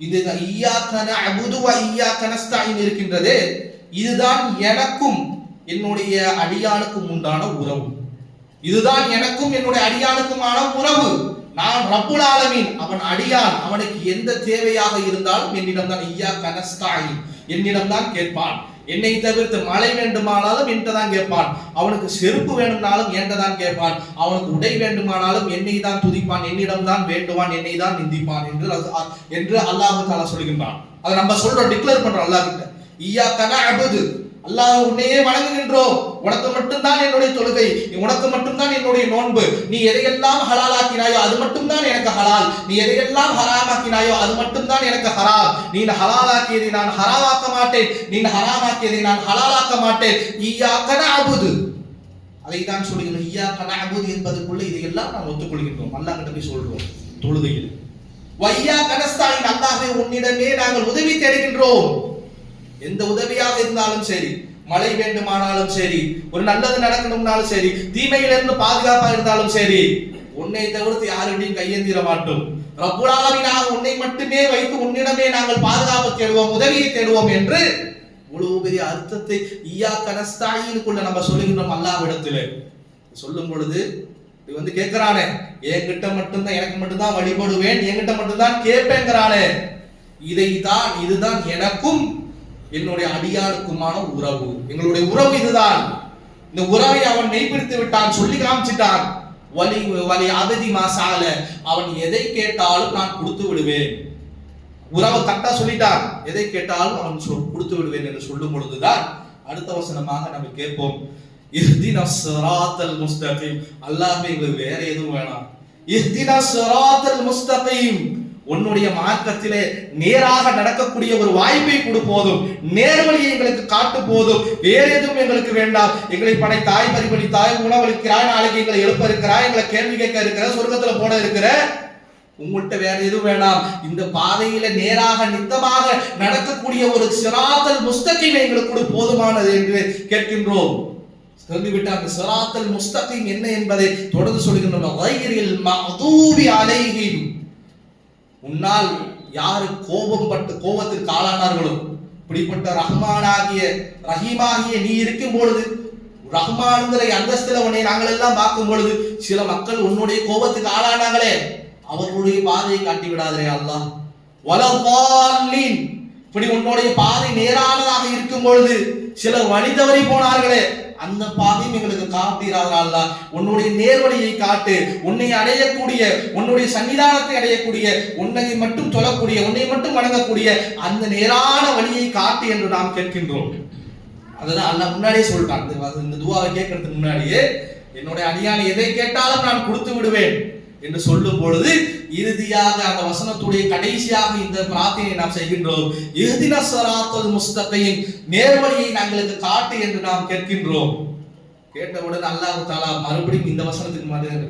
இந்த இய்யாக நஅபுது வ இய்யாக நஸ்தஈன் இருக்கின்றதே, இதுதான் எனக்கும் என்னுடைய அடியானுக்கும் உண்டான உறவு. இதுதான் எனக்கும் என்னுடைய அடியானுக்குமான உறவு. நான் ரப்புல் ஆலமீன், அவன் அடியான், அவனுக்கு எந்த தேவையாக இருந்தாலும் என்னிடம் தான் இய்யாக நஸ்தஈன், என்னிடம் தான் கேட்பான். என்னை தவிர்த்து மழை வேண்டுமானாலும் என்கிட்ட தான் கேட்பான், அவனுக்கு செருப்பு வேண்டுமானாலும் என்கிட்ட தான் கேட்பான், அவனுக்கு உடை வேண்டுமானாலும் என்னை தான் துதிப்பான், என்னிடம் தான் வேண்டுவான், என்னை தான் நிந்திப்பான் என்று அல்லாஹ் தஆலா சொல்கின்றான். அதை நம்ம சொல்றோம், டிக்ளேர் பண்றோம் அல்லாஹ் கிட்ட. இய்யாக நஅபுது, அல்லாஹ் உன்னையே வணங்குகின்றோம், உனக்கு மட்டும்தான் என்னுடைய தொழுகை, உனக்கு மட்டும்தான் என்னுடைய நோன்பு, நீ எதையெல்லாம் ஹலாலாக்கினாயோ அது மட்டும்தான் எனக்கு ஹலால், நீ எதையெல்லாம் ஹராமாக்கினாயோ அது மட்டும்தான் எனக்கு ஹராம், நீ ஹலாலாக்கியதை நான் ஹராமாக்க மாட்டேன், நீ ஹராமாக்கியதை நான் ஹலாலாக்க மாட்டேன். இய்யாக நஅபுது, அதை தான் சொல்லுகிறோம். இய்யாக நஅபுது என்பதற்குள்ள இதையெல்லாம் நாம் ஒத்துக்கொள்கின்றோம், அல்லாஹ் கிட்ட போய் சொல்றோம் தொழுகையில். வய்யாக நஸ்தாயின், அல்லாஹ்வே உன்னிடமே நாங்கள் உதவி தேடுகின்றோம். எந்த உதவியாக இருந்தாலும் சரி, மழை வேண்டுமானாலும் சரி, ஒரு நல்லது நடக்கணும்னாலும் சரி, தீமையிலிருந்து பாதுகாப்பா இருந்தாலும் சரி, உன்னை தவிர்த்து யாருடையும் கையேந்திர மாட்டோம். ரப்புல் ஆலமீனாக உன்னை மட்டுமே வைத்து உன்னிடமே நாங்கள் பாதுகாப்பு தேடுவோம், உதவியை தேடுவோம் என்று இவ்வளவு பெரிய அர்த்தத்தை இய்யாக நஸ்தாயினுக்குள்ள நம்ம சொல்லுகின்றோம் அல்லாஹ்விடத்துல. சொல்லும் பொழுது இது கேட்கிறானே, என்கிட்ட மட்டும்தான், எனக்கு மட்டும்தான் வழிபடுவேன், என்கிட்ட மட்டும்தான் கேட்பேங்கிறானே, இதுதான் எனக்கும் என்னுடைய அடியானுக்குமான உறவு, எங்களுடைய உறவு இதுதான். இந்த உறவை அவன் மெய்ப்பிடித்து விட்டான், சொல்லி காமிச்சிட்டான். வலி அபதி மாசால, அவன் எதை கேட்டாலும் நான் கொடுத்து விடுவேன். உறவை கரெக்டா சொல்லிட்டான், எதை கேட்டாலும் அவன் கொடுத்து விடுவேன் என்று சொல்லும் பொழுதுதான் அடுத்த வசனமாக நம்ம கேட்போம், இஹ்தினஸ் ஸிராத்தல் முஸ்தகீம். அல்லாஹ்வே எங்களுக்கு வேற எதுவும் வேணாம். இஹ்தினஸ் ஸிராத்தல் முஸ்தகீம், உன்னுடைய மார்க்கத்திலே நேராக நடக்கக்கூடிய ஒரு வாய்ப்பை கொடு போதும், நேர்வழியை எங்களுக்கு காட்டு போதும், வேற எதுவும் எங்களுக்கு வேண்டாம். எங்களை படைத்தாய், பரிபலித்தாய், உணவளிக்கிறாய், நாளைக்கு எங்களை எழுப்ப இருக்கிறாய், எங்களை கேள்வி கேட்க இருக்கிற, சொர்க்கத்துல போட இருக்கிற, உங்கள்கிட்ட வேற எதுவும் வேண்டாம். இந்த பாதையில நேராக நித்தமாக நடக்கக்கூடிய ஒரு சிராத்தல் முஸ்தகீம் எங்களுக்கு கொடு, போதுமானது என்று கேட்கின்றோம். சொல்லிவிட்டு அந்த சிராத்தல் முஸ்தகீம் என்ன என்பதை தொடர்ந்து சொல்கின்றோம். கைரில் மக்தூபி அலைஹிம், உன்னால் யாரு கோபத்திற்கு ஆளானார்களோ, இப்படிப்பட்ட ரஹ்மானாகிய ரஹீமாகிய நீ இருக்கும் பொழுது, ரஹ்மான்ங்கிற அந்தஸ்துல உன்னை நாங்கள் எல்லாம் பார்க்கும் பொழுது, சில மக்கள் உன்னுடைய கோபத்துக்கு ஆளானாங்களே, அவர்களுடைய பாதையை காட்டி விடாதே அல்லாஹ். வலதால்லீன், இப்படி உன்னுடைய பாதை நேரானதாக இருக்கும் பொழுது சில வழி தவறி போனார்களே, அந்த பாதையும் எங்களுக்கு காட்டிடாதா அல்லாஹ். உன்னுடைய நேர்வழியை காட்டு, உன்னை அடையக்கூடிய, உன்னுடைய சன்னிதானத்தை அடையக்கூடிய, உன்னை மட்டும் சொல்லக்கூடிய, உன்னை மட்டும் வணங்கக்கூடிய அந்த நேரான வழியை காட்டு என்று நாம் கேட்கின்றோம். அதுதான் அல்லாஹ் முன்னாடியே சொல்லிட்டான். இந்த துஆவை கேட்கறதுக்கு முன்னாடியே, என்னுடைய அடியான் எதை கேட்டாலும் நான் கொடுத்து விடுவேன் என்று சொல்லும் பொழுது, இறுதியாக அந்த வசனத்துடைய கடைசியாக இந்த பிரார்த்தனையை நாம் செய்கின்றோம். இஹ்தினஸ் ஸிராத்தல் முஸ்தகீம், நேர்வழியை நாங்களுக்கு காட்டு என்று நாம் கேட்கின்றோம். கேட்டவுடன் அல்லாஹ் தஆலா மறுபடியும் இந்த வசனத்துக்கு மாதிரி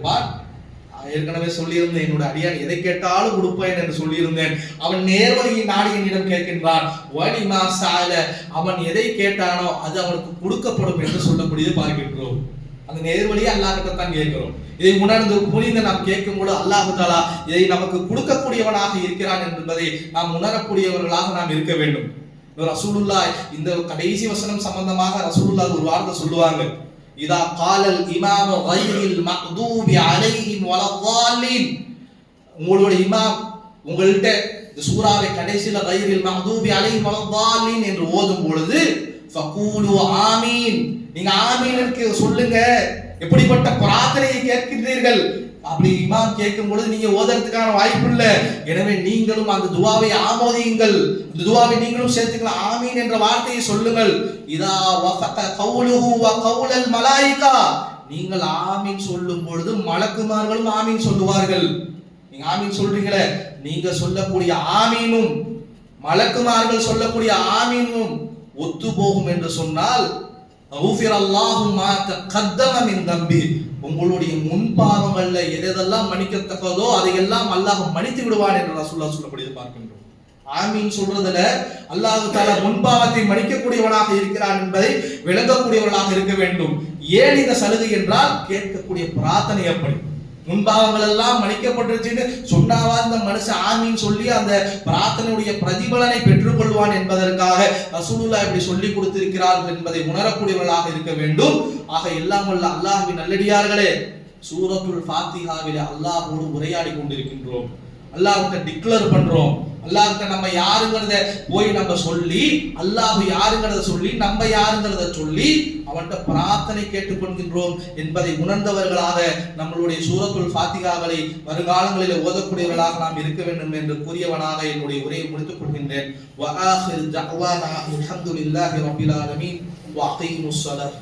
ஏற்கனவே சொல்லியிருந்தேன், என்னோட அடியான் எதை கேட்டாலும் கொடுப்பேன் என்று சொல்லியிருந்தேன். அவன் நேர்வழியை நாடி என்னிடம் கேட்கின்றான். வலிமா சால, அவன் எதை கேட்டானோ அது அவனுக்கு கொடுக்கப்படும் என்று சொல்லக்கூடியது பார்க்கின்றோம். அந்த நேர்வழியை அல்லாஹ் கிட்ட தான் கேட்கிறோம். இதை உணர்ந்து புரிந்து நாம் கேட்கும் போது அல்லாஹ் தஆலா இதை நமக்கு கொடுக்கக்கூடியவனாக இருக்கிறான் என்பதை நாம் உணரக்கூடியவர்களாக நாம் இருக்க வேண்டும். ரசூலுல்லாஹ் இந்த கடைசி வசனம் சம்பந்தமாக ரசூலுல்லாஹ் ஒரு வார்த்தை சொல்லுவாங்க, இதா காலல் இமாம் கைரில் மக்தூபி அலைஹிம் வலதால்லீன், உங்களுடைய இமாம் உங்கள்கிட்ட இந்த சூராவை கடைசியில் கைரில் மக்தூபி அலைஹிம் வலதால்லீன் என்று ஓதும் பொழுது ஃபகூலு ஆமீன், நீங்க ஆமீனுக்கு சொல்லுங்க. எப்படிப்பட்ட பிரார்த்தனையை கேட்கின்றீர்கள்? அப்படி இமாம் கேட்கும் பொழுது நீங்க ஓதுறதுக்கான வாய்ப்பு இல்லை. எனவே நீங்களும் அந்த துஆவை ஆமோதியுங்கள், அந்த துஆவை நீங்களும் சேர்த்துக்கலாம். ஆமீன் என்ற வார்த்தையை சொல்லுங்கள். இதா வஃத கவுலுஹு வ கவுலல் மலாயிகா, நீங்கள் ஆமீன் சொல்லும் பொழுது மலக்குமார்களும் ஆமீன் சொல்லுவார்கள். நீங்க ஆமீன் சொல்றீங்களே, நீங்க சொல்லக்கூடிய ஆமீனும் மலக்குமார்கள் சொல்லக்கூடிய ஆமீனும் ஒத்து போகும் என்று சொன்னால், உங்களுடைய முன்பாவங்கள்ல எதெல்லாம் மன்னிக்கத்தக்கதோ அதையெல்லாம் அல்லாஹ் மன்னித்து விடுவான் என்று ரசூலுல்லாஹ் சொல்லக்கூடியது பார்க்கின்றோம். ஆமீன் சொல்றதுல அல்லாஹ் தஆலா முன்பாவத்தை மன்னிக்கக்கூடியவனாக இருக்கிறான் என்பதை விளங்கக்கூடியவர்களாக இருக்க வேண்டும். ஏன் இந்த சலுகை என்றால், கேட்கக்கூடிய பிரார்த்தனை எப்படி முன்பாவங்கள் எல்லாம் மன்னிக்கப்பட்டுருச்சுன்னு சொன்னாவா இந்த மனுஷன் ஆமீன் சொல்லி அந்த பிரார்த்தனையுடைய பிரதிபலனை பெற்றுக் கொள்வான் என்பதற்காக ரசூலுல்லாஹ் இப்படி சொல்லி கொடுத்திருக்கிறார்கள் என்பதை உணரக்கூடியவர்களாக இருக்க வேண்டும். ஆக எல்லாம் வல்ல அல்லாஹ்வின் நல்லடியார்களே, சூரத்துல் ஃபாத்திஹாவிலே அல்லாஹ்வோடு உரையாடி கொண்டிருக்கின்றோம். அல்லாஹ்விட்ட டிக்ளேர் பண்றோம், அல்லாஹ்கிட்ட நம்ம யாருங்கிறத போய் நம்ம சொல்லி, அல்லாஹ் யாருங்கிறத சொல்லி, நம்ம யாருங்கிறத சொல்லி அவன்கிட்ட பிரார்த்தனை கேட்டுக்கொள்கின்றோம் என்பதை உணர்ந்தவர்களாக நம்மளுடைய சூரத்துல் ஃபாத்திகாவை வருங்காலங்களில் ஓதக்கூடியவர்களாக நாம் இருக்க வேண்டும் என்று கூறியவனாக என்னுடைய உரையை முடித்துக் கொள்கின்றேன். வஆஹிரு தஅவானா அல்ஹம்துலில்லாஹி ரப்பில் ஆலமீன் வ அகீமுஸ் ஸலாத்.